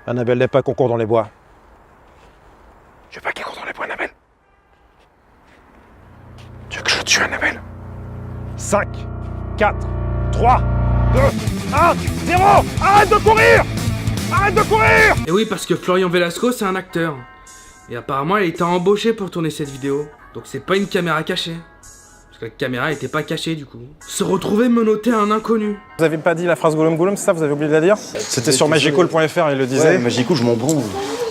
Annabelle n'est pas qu'on court dans les bois. Je veux pas qu'il court dans les bois, Annabelle. Tu veux que je tue Annabelle? 5, 4, 3, 2, 1, 0. Arrête de courir! Arrête de courir! Et oui, parce que Florian Velasco, c'est un acteur. Et apparemment, il a été embauché pour tourner cette vidéo. Donc c'est pas une caméra cachée. Parce que la caméra était pas cachée du coup. Se retrouver menotté à un inconnu. Vous avez pas dit la phrase Gollum Gollum, c'est ça? Vous avez oublié de la dire? C'était sur magicool.fr, il le disait. Ouais, Magicool, je m'en branle.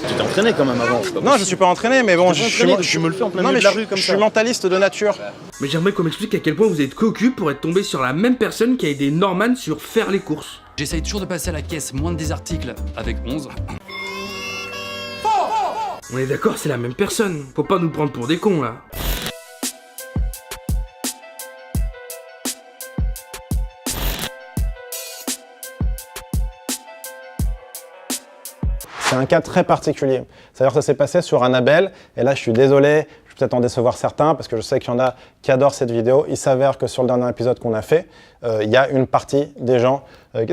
Tu t'es entraîné quand même avant. Non, je suis pas entraîné, mais bon, je me le fais en plein milieu de la rue comme ça. Je suis mentaliste de nature. Mais j'aimerais qu'on m'explique à quel point vous êtes cocu pour être tombé sur la même personne qui a aidé Norman sur faire les courses. J'essaye toujours de passer à la caisse moindre des articles avec 11. On est d'accord, c'est la même personne. Faut pas nous prendre pour des cons là. C'est un cas très particulier. C'est-à-dire que ça s'est passé sur Annabelle, et là je suis désolé, je vais peut-être en décevoir certains, parce que je sais qu'il y en a qui adorent cette vidéo. Il s'avère que sur le dernier épisode qu'on a fait, il y a une partie des gens... Non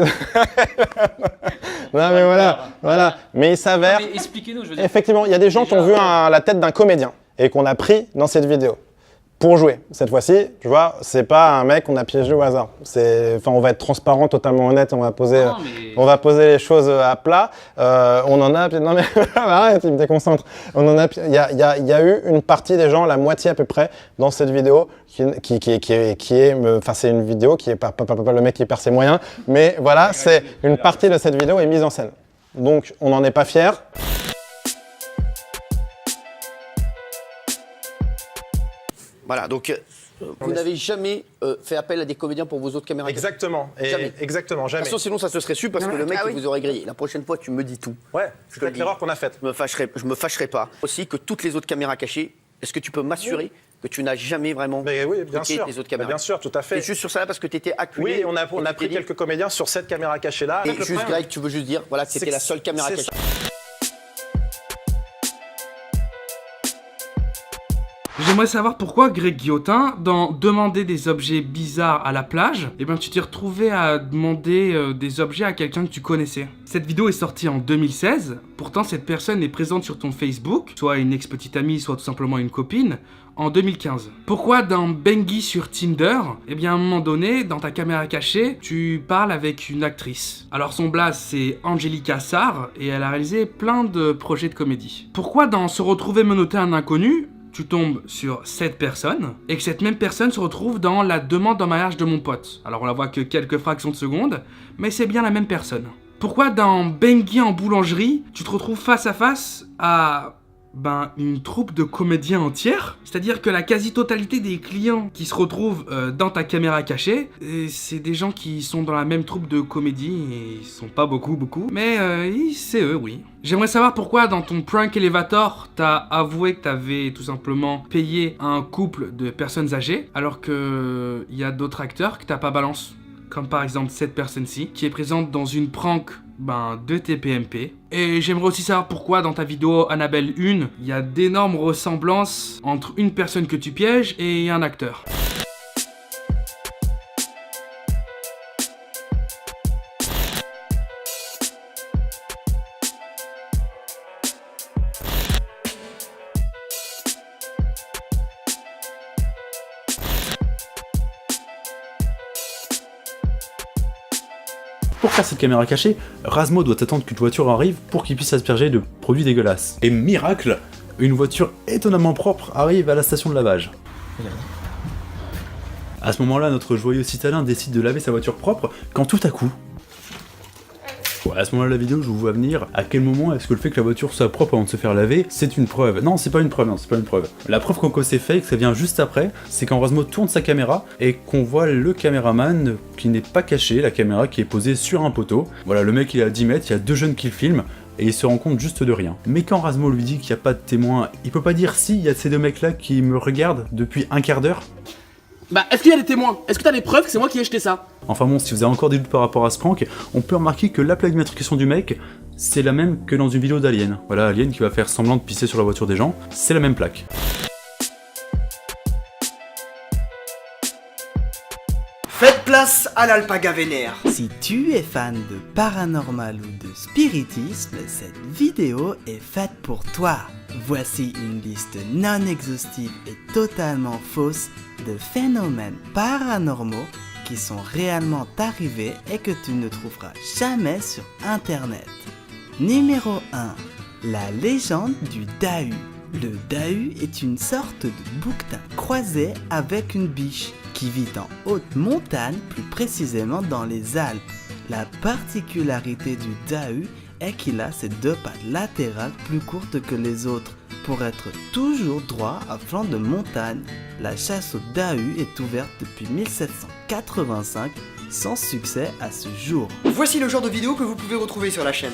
mais voilà. Mais il s'avère... Expliquez-nous, je veux dire. Effectivement, il y a des gens qui ont vu la tête d'un comédien, et qu'on a pris dans cette vidéo. Pour jouer. Cette fois-ci, tu vois, c'est pas un mec qu'on a piégé au hasard. Enfin, on va être transparent, totalement honnête, on va poser les choses à plat. On en a... Non mais arrête, il me déconcentre. On en a... Il y a eu une partie des gens, la moitié à peu près, dans cette vidéo, enfin, c'est une vidéo qui est pas le mec qui perd ses moyens, mais voilà, c'est une partie de cette vidéo est mise en scène. Donc, on n'en est pas fiers. Voilà, donc vous n'avez jamais fait appel à des comédiens pour vos autres caméras? Exactement, jamais. Exactement, jamais. De toute façon, sinon ça se serait su parce que le mec il vous aurait grillé. La prochaine fois, tu me dis tout. Ouais, c'est peut-être l'erreur qu'on a faite. Je me fâcherai pas. Aussi que toutes les autres caméras cachées, est-ce que tu peux m'assurer que tu n'as jamais vraiment oui, bien sûr. les autres caméras? Bien sûr, tout à fait. Et juste sur ça là parce que tu étais acculé. Oui, on a pris quelques comédiens sur cette caméra cachée là. Et juste Greg, tu veux juste dire voilà, que c'était la seule caméra cachée. J'aimerais savoir pourquoi Greg Guillotin, dans demander des objets bizarres à la plage, eh ben tu t'es retrouvé à demander des objets à quelqu'un que tu connaissais. Cette vidéo est sortie en 2016, pourtant cette personne est présente sur ton Facebook, soit une ex-petite amie, soit tout simplement une copine, en 2015. Pourquoi dans Bengi sur Tinder, eh bien à un moment donné, dans ta caméra cachée, tu parles avec une actrice. Alors son blaze c'est Angelica Sarr, et elle a réalisé plein de projets de comédie. Pourquoi dans Se retrouver menotté à un inconnu, tu tombes sur cette personne, et que cette même personne se retrouve dans la demande en mariage de mon pote. Alors on la voit que quelques fractions de secondes, mais c'est bien la même personne. Pourquoi dans Bengi en boulangerie, tu te retrouves face à face à... une troupe de comédiens entière? C'est-à-dire que la quasi-totalité des clients qui se retrouvent dans ta caméra cachée, c'est des gens qui sont dans la même troupe de comédie, et ils sont pas beaucoup, mais c'est eux, oui. J'aimerais savoir pourquoi dans ton prank elevator, t'as avoué que t'avais tout simplement payé un couple de personnes âgées, alors que y a d'autres acteurs que t'as pas balance. Comme par exemple cette personne-ci, qui est présente dans une prank de TPMP. Et j'aimerais aussi savoir pourquoi dans ta vidéo Annabelle 1, il y a d'énormes ressemblances entre une personne que tu pièges et un acteur. Pour faire cette caméra cachée, Razmo doit attendre qu'une voiture arrive pour qu'il puisse asperger de produits dégueulasses. Et miracle, une voiture étonnamment propre arrive à la station de lavage. À ce moment-là, notre joyeux citadin décide de laver sa voiture propre quand tout à coup... Ouais, à ce moment-là de la vidéo, je vous vois venir. À quel moment est-ce que le fait que la voiture soit propre avant de se faire laver, c'est une preuve? Non, c'est pas une preuve, La preuve qu'en c'est fake, ça vient juste après, c'est quand Razmo tourne sa caméra et qu'on voit le caméraman qui n'est pas caché, la caméra qui est posée sur un poteau. Voilà, le mec il est à 10 mètres, il y a deux jeunes qui le filment, et il se rend compte juste de rien. Mais quand Razmo lui dit qu'il n'y a pas de témoin, il peut pas dire si il y a ces deux mecs là qui me regardent depuis un quart d'heure. Est-ce qu'il y a des témoins? Est-ce que t'as des preuves que c'est moi qui ai jeté ça? Enfin bon, si vous avez encore des doutes par rapport à ce prank, on peut remarquer que la plaque d'immatriculation du mec, c'est la même que dans une vidéo d'Alien. Voilà, Alien qui va faire semblant de pisser sur la voiture des gens, c'est la même plaque. Faites place à l'alpaga vénère. Si tu es fan de paranormal ou de spiritisme, cette vidéo est faite pour toi. Voici une liste non exhaustive et totalement fausse de phénomènes paranormaux qui sont réellement arrivés et que tu ne trouveras jamais sur internet. Numéro 1. La légende du Dahu. Le Dahu est une sorte de bouquetin croisé avec une biche qui vit en haute montagne, plus précisément dans les Alpes. La particularité du Dahu est qu'il a ses deux pattes latérales plus courtes que les autres. Pour être toujours droit à flanc de montagne, la chasse au Dahu est ouverte depuis 1785 sans succès à ce jour. Voici le genre de vidéo que vous pouvez retrouver sur la chaîne.